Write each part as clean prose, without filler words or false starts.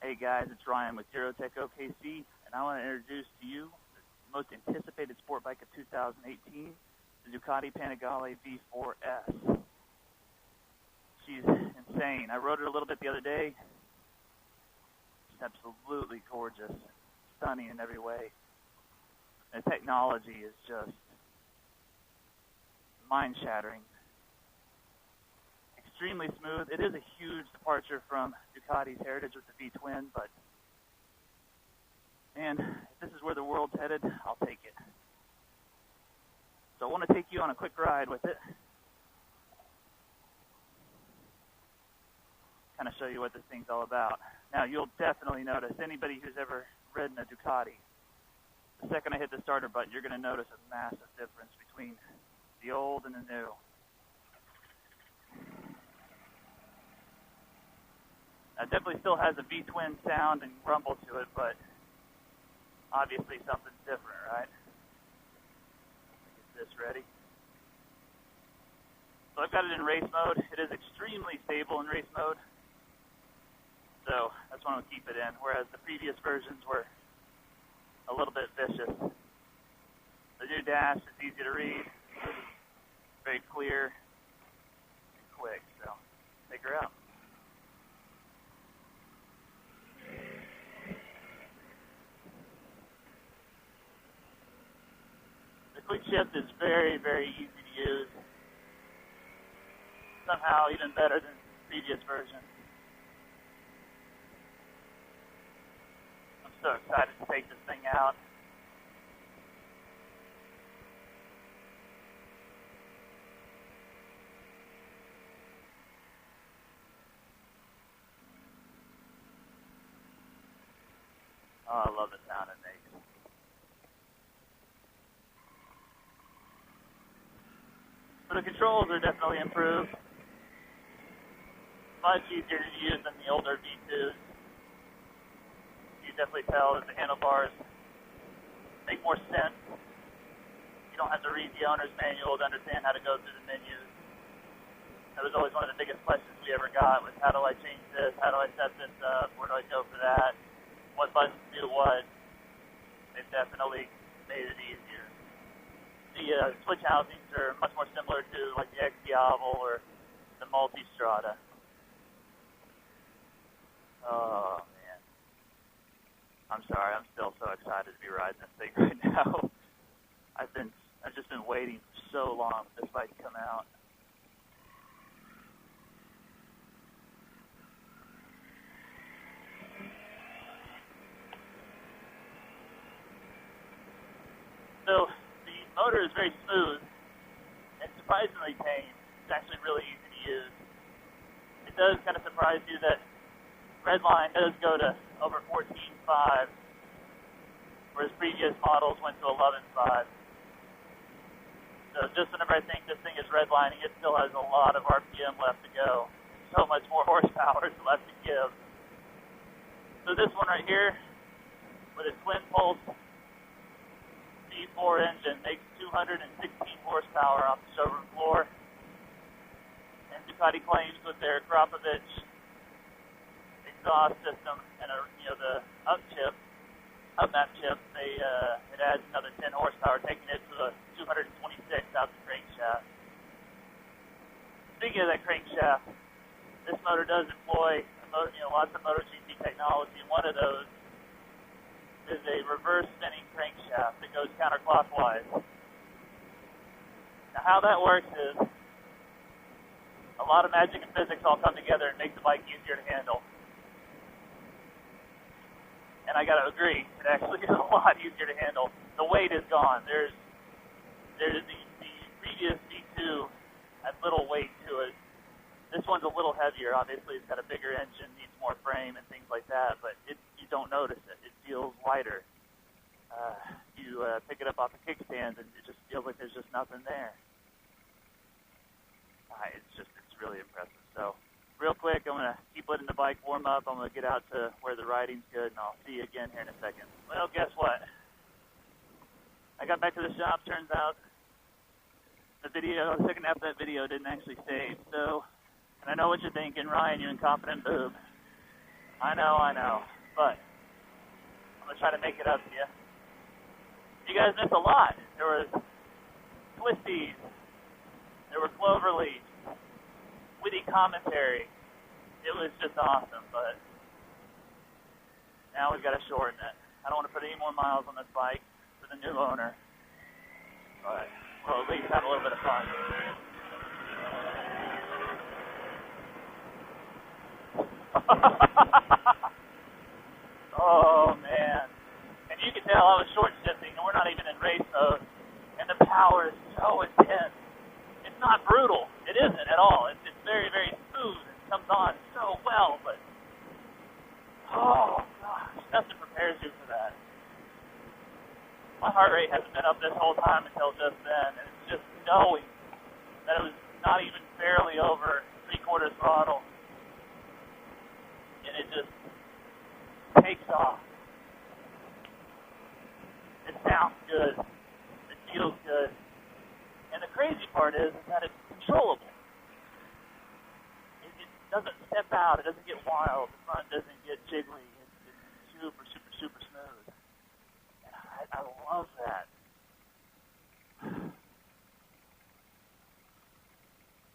Hey guys, it's Ryan with Aerotech OKC, and I want to introduce to you the most anticipated sport bike of 2018, the Ducati Panigale V4S. She's insane. I rode her a little bit the other day. She's absolutely gorgeous, stunning in every way. And the technology is just mind-shattering. Extremely smooth. It is a huge departure from Ducati's heritage with the V-twin, but man, if this is where the world's headed, I'll take it. So I want to take you on a quick ride with it. Kind of show you what this thing's all about. Now, you'll definitely notice, anybody who's ever ridden a Ducati, the second I hit the starter button, you're going to notice a massive difference between the old and the new. It definitely still has a V-twin sound and rumble to it, but obviously something's different, right? Get this ready. So I've got it in race mode. It is extremely stable in race mode, so that's why I'm going to keep it in, whereas the previous versions were a little bit vicious. The new dash is easy to read, very clear, and quick, so take her out. Quick shift is very, very easy to use. Somehow even better than previous versions. I'm so excited to take this thing out. Oh, I love the sound it makes. So the controls are definitely improved. Much easier to use than the older V2s. You can definitely tell that the handlebars make more sense. You don't have to read the owner's manual to understand how to go through the menus. That was always one of the biggest questions we ever got was, how do I change this? How do I set this up? Where do I go for that? What buttons do what? They've definitely made it easier. The switch housings are much more similar to like the X-Diavel or the Multistrada. Oh man, I'm sorry. I'm still so excited to be riding this thing right now. I've just been waiting for so long for this bike to come out. So the motor is very smooth and surprisingly tame. It's actually really easy to use. It does kind of surprise you that Redline does go to over 14.5, whereas previous models went to 11.5. So just whenever I think this thing is redlining, it still has a lot of RPM left to go. So much more horsepower is left to give. So this one right here, with a twin pulse V4 engine, makes 216 horsepower off the showroom floor. And Ducati claims with their Krapovich exhaust system and the up-map chip, it adds another 10 horsepower, taking it to the 226 out the crankshaft. Speaking of that crankshaft, this motor does employ lots of MotoGP technology, and one of those is a reverse spinning crankshaft that goes counterclockwise. Now how that works is a lot of magic and physics all come together and make the bike easier to handle. And I gotta agree, it actually is a lot easier to handle. The weight is gone. There's the previous V2 had little weight to it. This one's a little heavier. Obviously, it's got a bigger engine, needs more frame and things like that, but you don't notice it. It feels lighter. You pick it up off the kickstand, and it just feels like there's just nothing there. It's really impressive. So, real quick, I'm going to keep letting the bike warm up. I'm going to get out to where the riding's good, and I'll see you again here in a second. Well, guess what? I got back to the shop. Turns out the second half of that video didn't actually save. So, and I know what you're thinking, Ryan, you incompetent boob. I know. but I'm going to try to make it up to you. You guys missed a lot. There was twisties. There were clover leaves. Witty commentary. It was just awesome, but now we've got to shorten it. I don't want to put any more miles on this bike for the new owner, but we'll at least have a little bit of fun. Oh, man. And you can tell I was short shifting, and we're not even in race mode, and the power is so intense. It's not brutal. It isn't at all. It's very, very smooth. It comes on so well, but oh, gosh, nothing prepares you for that. My heart rate hasn't been up this whole time until just then, and it's just knowing that it was not even barely over 3/4 throttle, and it just takes off. It sounds good. It feels good. And the crazy part is that it's controllable. It doesn't step out. It doesn't get wild. The front doesn't get jiggly. It's super, super, super smooth. And I love that.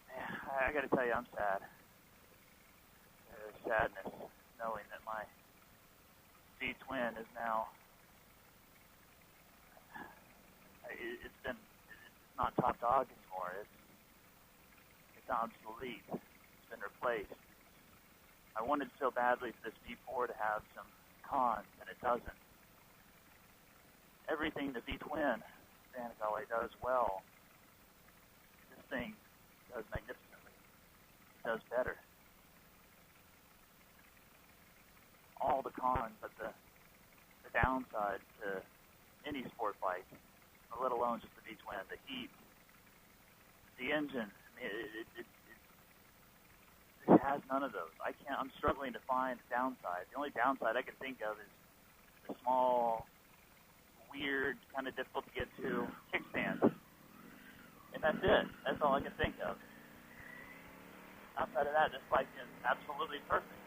Man, I got to tell you, I'm sad. There's sadness knowing that my V-twin is now, it's not top dog anymore. It's obsolete. It's been replaced. I wanted so badly for this V4 to have some cons, and it doesn't. Everything the V-twin Panigale does well, this thing does magnificently. It does better. All the cons, but the downside to any sport bike, let alone just the V-twin, the heat, the engine, I mean, it has none of those. I'm struggling to find a downside. The only downside I can think of is the small, weird, kind of difficult to get to kickstand. And that's it. That's all I can think of. Outside of that, this bike is absolutely perfect.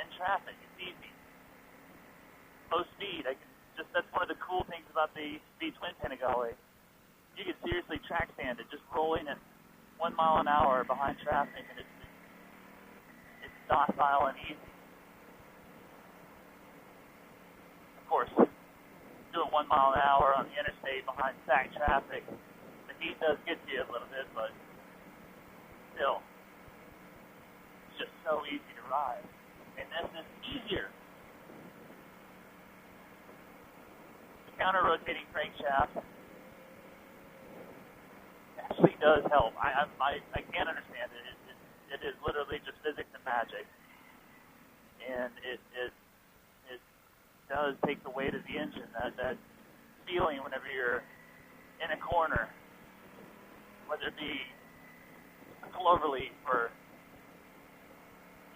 In traffic, it's easy. Low speed, that's one of the cool things about the V-twin Panigale. You can seriously track stand it, just rolling at 1 mile an hour behind traffic, and it's docile and easy. Of course, doing 1 mile an hour on the interstate behind stacked traffic, the heat does get to you a little bit, but still, it's just so easy to ride. And this is easier. The counter-rotating crankshaft actually does help. I can't understand it. It is literally just physics and magic. And it does take the weight of the engine, that feeling whenever you're in a corner, whether it be a cloverleaf or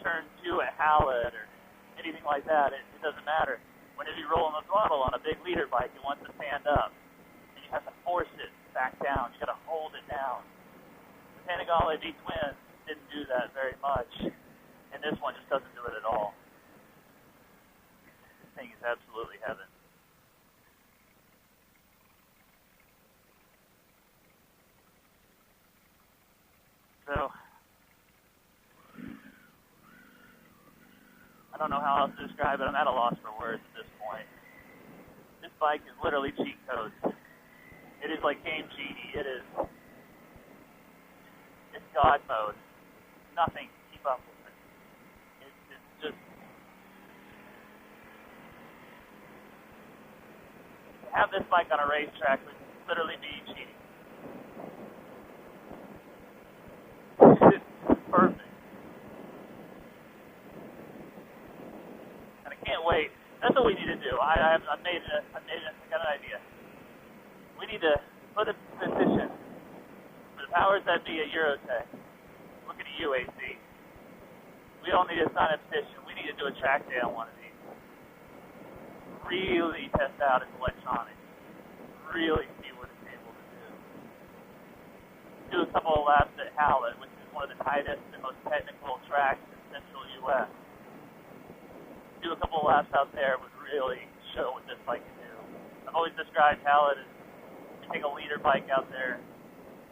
turn 2 at Hallett or anything like that, it doesn't matter. Whenever you roll on the throttle on a big leader bike, it wants to stand up. And you have to force it back down. You got to hold it down. The Panigale V-twin didn't do that very much, and this one just doesn't do it at all. This thing is absolutely heaven. So, I don't know how else to describe it. I'm at a loss for words at this point. This bike is literally cheat codes. It is like Game Genie. It's God mode. Nothing can keep up with it. It's just, to have this bike on a racetrack would literally be cheating. It's perfect. Can't wait. That's what we need to do. I got an idea. We need to put a petition for the powers that be at Eurotech. Looking at you, AC. We all need to sign a petition. We need to do a track day on one of these. Really test out its electronics. Really see what it's able to do. Do a couple of laps at Hallett, which is one of the tightest and most technical tracks in central U.S. couple laps out there would really show what this bike can do. I've always described how it is, you take a leader bike out there,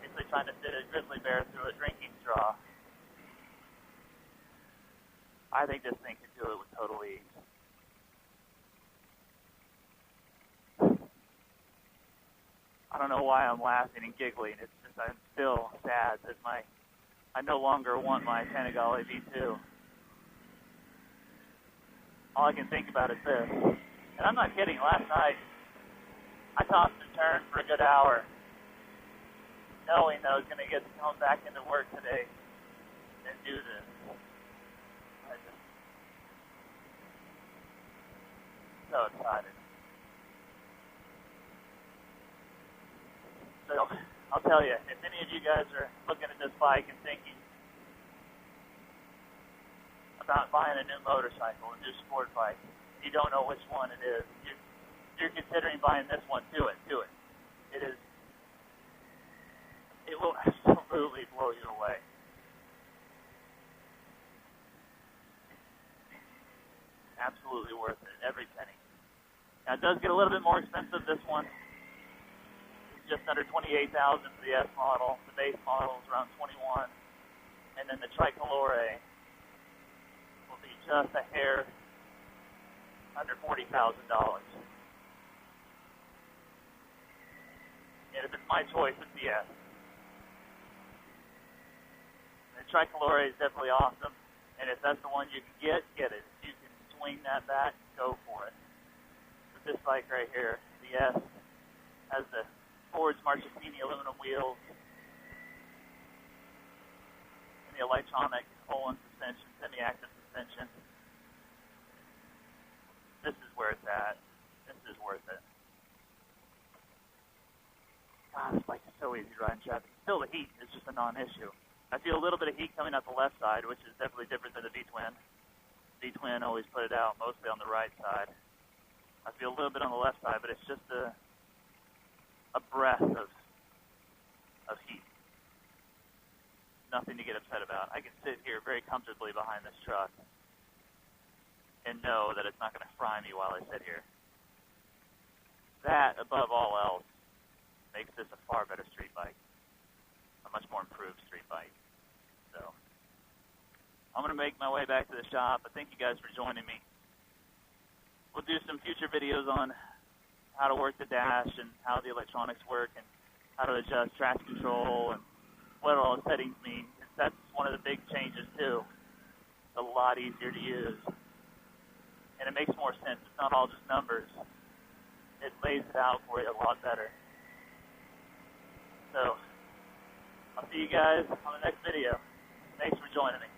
basically trying to fit a grizzly bear through a drinking straw. I think this thing can do it with total ease. I don't know why I'm laughing and giggling. It's just I'm still sad that I no longer want my Panigale V2. All I can think about is this. And I'm not kidding. Last night, I tossed and turned for a good hour, knowing that I was going to get to come back into work today and do this. I'm just so excited. So I'll tell you, if any of you guys are looking at this bike and thinking about buying a new motorcycle, a new sport bike, you don't know which one it is, you're considering buying this one, do it. It will absolutely blow you away. Absolutely worth it, every penny. Now, it does get a little bit more expensive, this one. Just under $28,000 for the S model. The base model is around $21,000, and then the Tricolore will be just a hair under $40,000. And if it's my choice, it's the S. The Tricolore is definitely awesome, and if that's the one you can get it. If you can swing that back, go for it. But this bike right here, the S, has the Ford's Marchesini aluminum wheels and the electronic Olin suspension, semi-active suspension. This is where it's at. This is worth it. God, this bike is so easy to ride in traffic. Still, the heat is just a non-issue. I feel a little bit of heat coming out the left side, which is definitely different than the V-Twin. V-Twin always put it out mostly on the right side. I feel a little bit on the left side, but it's just a breath of heat. Nothing to get upset about. I can sit here very comfortably behind this truck and know that it's not going to fry me while I sit here. That, above all else, makes this a far better street bike. A much more improved street bike. So, I'm going to make my way back to the shop, but thank you guys for joining me. We'll do some future videos on how to work the dash and how the electronics work and how to adjust traction control and what all the settings mean. That's one of the big changes too. It's a lot easier to use. And it makes more sense. It's not all just numbers. It lays it out for you a lot better. So, I'll see you guys on the next video. Thanks for joining me.